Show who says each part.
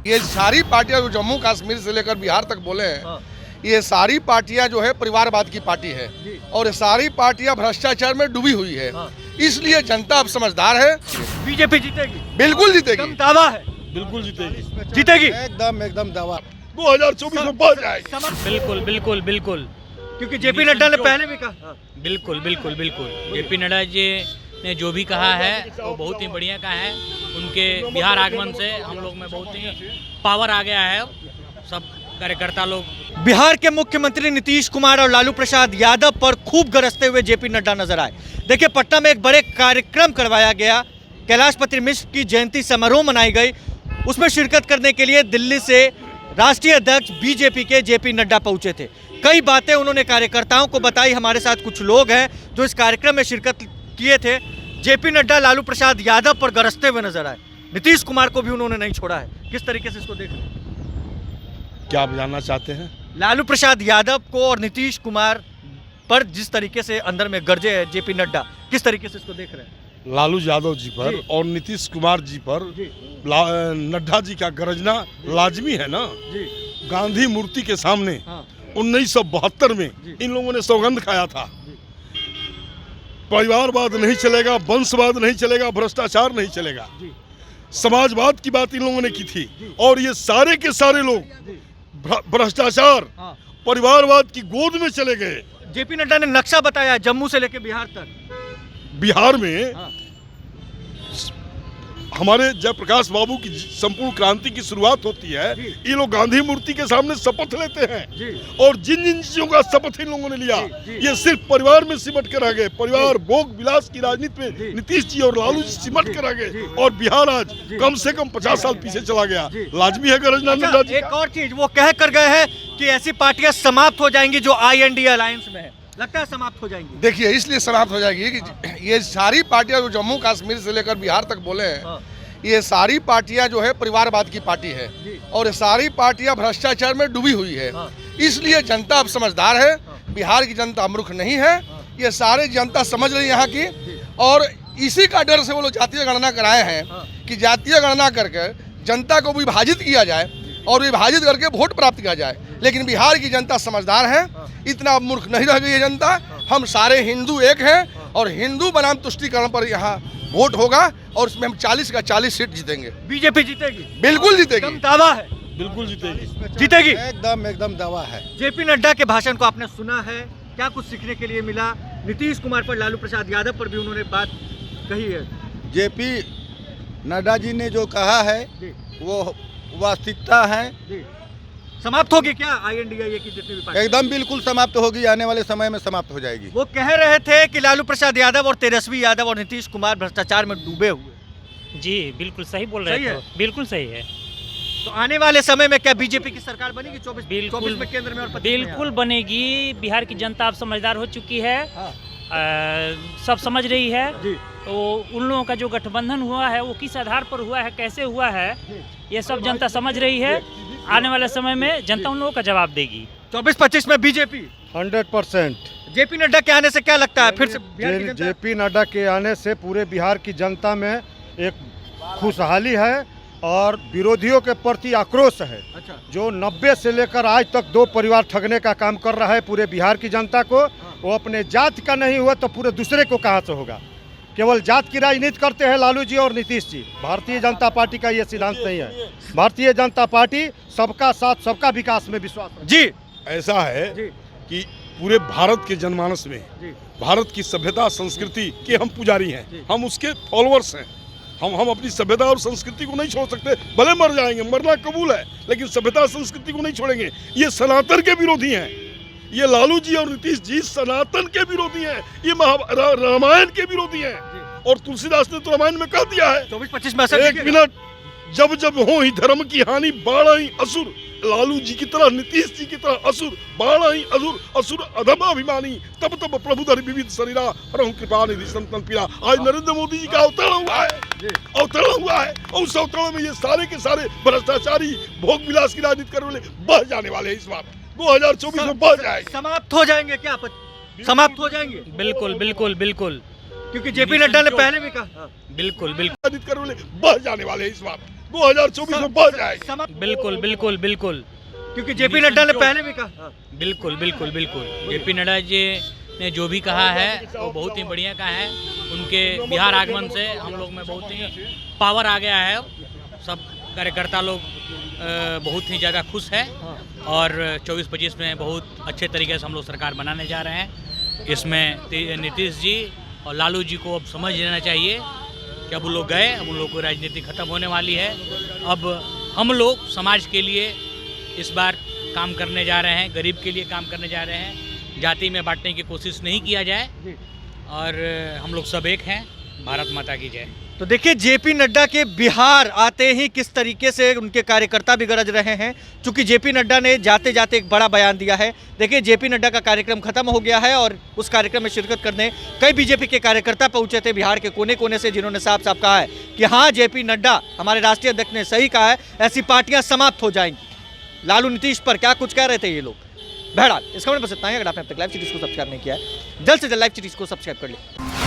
Speaker 1: ये सारी पार्टियां जो जम्मू कश्मीर से लेकर बिहार तक बोले हैं, ये सारी पार्टियां जो है परिवारवाद की पार्टी है और ये सारी पार्टियां भ्रष्टाचार में डूबी हुई है। इसलिए जनता अब समझदार है।
Speaker 2: बीजेपी जीतेगी,
Speaker 1: बिल्कुल जीतेगी,
Speaker 2: दावा है,
Speaker 3: बिल्कुल जीतेगी,
Speaker 2: जीतेगी,
Speaker 4: एकदम दावा।
Speaker 3: 2024 में पहुंच जाएगी।
Speaker 5: बिल्कुल बिल्कुल बिल्कुल,
Speaker 2: क्योंकि जेपी नड्डा ने पहले भी कहा।
Speaker 5: बिल्कुल बिल्कुल बिल्कुल, जेपी नड्डा जी ने जो भी कहा है वो बहुत ही बढ़िया कहा है। उनके बिहार आगमन से हम लोग में बहुत ही पावर आ गया है। सब कार्यकर्ता लोग।
Speaker 2: बिहार के मुख्यमंत्री नीतीश कुमार और लालू प्रसाद यादव पर खूब गरजते हुए जेपी नड्डा नजर आए। देखिए, पटना में एक बड़े कार्यक्रम करवाया गया, कैलाशपति मिश्र की जयंती समारोह मनाई गई। उसमें शिरकत करने के लिए दिल्ली से राष्ट्रीय अध्यक्ष बीजेपी के जेपी नड्डा पहुंचे थे। कई बातें उन्होंने कार्यकर्ताओं को बताई। हमारे साथ कुछ लोग हैं जो इस कार्यक्रम में शिरकत किए थे। जेपी नड्डा लालू प्रसाद यादव पर गरजते हुए नजर आए। नीतीश कुमार को भी उन्होंने नहीं छोड़ा है। किस तरीके से इसको देख रहे हैं?
Speaker 3: क्या आप जानना चाहते हैं?
Speaker 2: लालू प्रसाद यादव को और नीतीश कुमार पर जिस तरीके से अंदर में गरजे है जेपी नड्डा, किस तरीके से इसको देख रहे हैं?
Speaker 3: लालू यादव जी पर और नीतीश कुमार जी पर नड्डा जी का गरजना लाजमी है ना। गांधी मूर्ति के सामने 1972 में इन लोगों ने सौगंध खाया था, परिवारवाद नहीं चलेगा, वंशवाद नहीं चलेगा, भ्रष्टाचार नहीं चलेगा, समाजवाद की बात इन लोगों ने की थी। और ये सारे के सारे लोग भ्रष्टाचार परिवारवाद की गोद में चले गए।
Speaker 2: जेपी नड्डा ने नक्शा बताया जम्मू से लेकर बिहार तक।
Speaker 3: बिहार में हमारे जयप्रकाश बाबू की संपूर्ण क्रांति की शुरुआत होती है। ये लोग गांधी मूर्ति के सामने शपथ लेते हैं और जिन जिन चीजों का शपथ इन लोगों ने लिया, ये सिर्फ परिवार में सिमट कर रह गए। परिवार भोग विलास की राजनीति में नीतीश जी और लालू जी सिमट कर रह गए और बिहार आज कम से कम 50 साल पीछे चला गया। लाजमी है गरजना नड्डा जी।
Speaker 2: एक और चीज वो कह कर गए हैं कि ऐसी पार्टियां समाप्त हो जाएंगी जो IND अलायंस में है। लगता है समाप्त हो जाएंगी।
Speaker 1: देखिए, इसलिए समाप्त हो जाएगी कि ये सारी पार्टियां जो जम्मू कश्मीर से लेकर बिहार तक बोले हैं, ये सारी पार्टियां जो है परिवारवाद की पार्टी है और ये सारी पार्टियां भ्रष्टाचार में डूबी हुई है। इसलिए जनता अब समझदार है। बिहार की जनता मूर्ख नहीं है। ये सारे जनता समझ रही है यहाँ की, और इसी का डर से वो लोग जातीय गणना कराए हैं कि जातीय गणना करके जनता को विभाजित किया जाए और विभाजित करके वोट प्राप्त किया जाए। लेकिन बिहार की जनता समझदार है, इतना मूर्ख नहीं रह गई है जनता। हम सारे हिंदू एक हैं और हिंदू बनाम तुष्टीकरण पर यहाँ वोट होगा और उसमें हम 40 का 40 सीट जीतेंगे।
Speaker 2: बीजेपी जीतेगी,
Speaker 1: बिल्कुल जीतेगी,
Speaker 2: दावा है,
Speaker 3: बिल्कुल जीतेगी,
Speaker 2: जीतेगी,
Speaker 4: एकदम दावा है।
Speaker 2: जेपी नड्डा के भाषण को आपने सुना है, क्या कुछ सीखने के लिए मिला? नीतीश कुमार पर, लालू प्रसाद यादव पर भी उन्होंने बात कही है।
Speaker 4: जेपी नड्डा जी ने जो कहा है वो वास्तविकता है।
Speaker 2: समाप्त होगी क्या INDIA की जितनी भी पार्टी?
Speaker 4: एकदम बिल्कुल समाप्त होगी, आने वाले समय में समाप्त हो जाएगी।
Speaker 2: वो कह रहे थे कि लालू प्रसाद यादव और तेजस्वी यादव और नीतीश कुमार भ्रष्टाचार में डूबे हुए।
Speaker 5: जी बिल्कुल सही बोल रहे हैं। बिल्कुल सही है।
Speaker 2: तो आने वाले समय में क्या बीजेपी की सरकार बनेगी 24 में केंद्र में और 25 में?
Speaker 5: बिल्कुल बनेगी। बिहार की जनता अब समझदार हो चुकी है। सब समझ रही है। तो उन लोगों का जो गठबंधन हुआ है वो किस आधार पर हुआ है, कैसे हुआ है, ये सब जनता समझ रही है। आने वाले समय में जनता उन लोगों का जवाब देगी।
Speaker 2: 24-25 में बीजेपी
Speaker 6: 100%।
Speaker 2: जेपी नड्डा के आने से क्या लगता है? फिर से
Speaker 6: जेपी नड्डा के आने से पूरे बिहार की जनता में एक खुशहाली है और विरोधियों के प्रति आक्रोश है। जो 90 से लेकर आज तक 2 परिवार ठगने का काम कर रहा है पूरे बिहार की जनता को, वो अपने जाति का नहीं हुआ तो पूरे दूसरे को कहाँ से होगा। केवल जात की राजनीति करते हैं लालू जी और नीतीश जी। भारतीय जनता पार्टी का ये सिद्धांत नहीं है। भारतीय जनता पार्टी सबका साथ सबका विकास में विश्वास है।
Speaker 3: जी ऐसा है कि पूरे भारत के जनमानस में भारत की सभ्यता संस्कृति के हम पुजारी हैं, हम उसके फॉलोअर्स हैं। हम अपनी सभ्यता और संस्कृति को नहीं छोड़ सकते। भले मर जाएंगे, मरना कबूल है, लेकिन सभ्यता संस्कृति को नहीं छोड़ेंगे। ये सनातन के विरोधी हैं। ये लालू जी और नीतीश जी सनातन के विरोधी हैं। ये रामायण के विरोधी हैं। और तुलसीदास ने तो रामायण में कह दिया है
Speaker 2: 24-25 में।
Speaker 3: एक मिनट, जब जब हो ही धर्म की हानि बाढ़ ही असुर। लालू जी की तरह, नीतीश जी की तरह असुर, बाढ़ ही असुर अधम अभिमानी, तब तब प्रभु धर विविध शरीरा, परम कृपा निधि संतन पीरा। आज नरेंद्र मोदी जी का अवतरण हुआ है और उस अवतरण में ये सारे के सारे भ्रष्टाचारी भोग विलास की राजनीति करने वाले बह जाने वाले हैं। इस बार 2024 में बह जाएंगे।
Speaker 2: समाप्त हो जाएंगे क्या? समाप्त हो जाएंगे।
Speaker 5: बिल्कुल बिल्कुल बिल्कुल,
Speaker 2: क्योंकि जेपी नड्डा ने पहले भी कहा।
Speaker 5: बिल्कुल बिल्कुल,
Speaker 3: राजनीति करने वाले बह जाने वाले हैं। इस बार 2024 में बढ़ जाएगी।
Speaker 5: बिल्कुल बिल्कुल बिल्कुल
Speaker 2: क्योंकि जेपी नड्डा ने पहले भी कहा।
Speaker 5: बिल्कुल बिल्कुल बिल्कुल जेपी नड्डा जी ने जो भी कहा है वो बहुत ही बढ़िया कहा है। उनके बिहार आगमन से हम लोग में बहुत ही पावर आ गया है। सब कार्यकर्ता लोग बहुत ही ज़्यादा खुश है और 24-25 में बहुत अच्छे तरीके से हम लोग सरकार बनाने जा रहे हैं। इसमें नीतीश जी और लालू जी को अब समझ लेना चाहिए कि अब वो लोग गए, अब उन लोग को राजनीति खत्म होने वाली है। अब हम लोग समाज के लिए इस बार काम करने जा रहे हैं, गरीब के लिए काम करने जा रहे हैं। जाति में बांटने की कोशिश नहीं किया जाए और हम लोग सब एक हैं। भारत माता की जय।
Speaker 2: तो देखिए जेपी नड्डा के बिहार आते ही किस तरीके से उनके कार्यकर्ता भी गरज रहे हैं, क्योंकि जेपी नड्डा ने जाते जाते एक बड़ा बयान दिया है। देखिए जेपी नड्डा का कार्यक्रम खत्म हो गया है और उस कार्यक्रम में शिरकत करने कई बीजेपी के कार्यकर्ता पहुंचे थे बिहार के कोने कोने से, जिन्होंने साफ साफ कहा है कि हाँ जेपी नड्डा हमारे राष्ट्रीय अध्यक्ष ने सही कहा है, ऐसी पार्टियां समाप्त हो जाएंगी। लालू नीतीश पर क्या कुछ कह रहे थे ये लोग। बहरहाल इस खबर में बस इतना ही। अगर आपने अब तक लाइव सीरीज को सब्सक्राइब नहीं किया है, जल्द से जल्द लाइव सीरीज को सब्सक्राइब कर लें।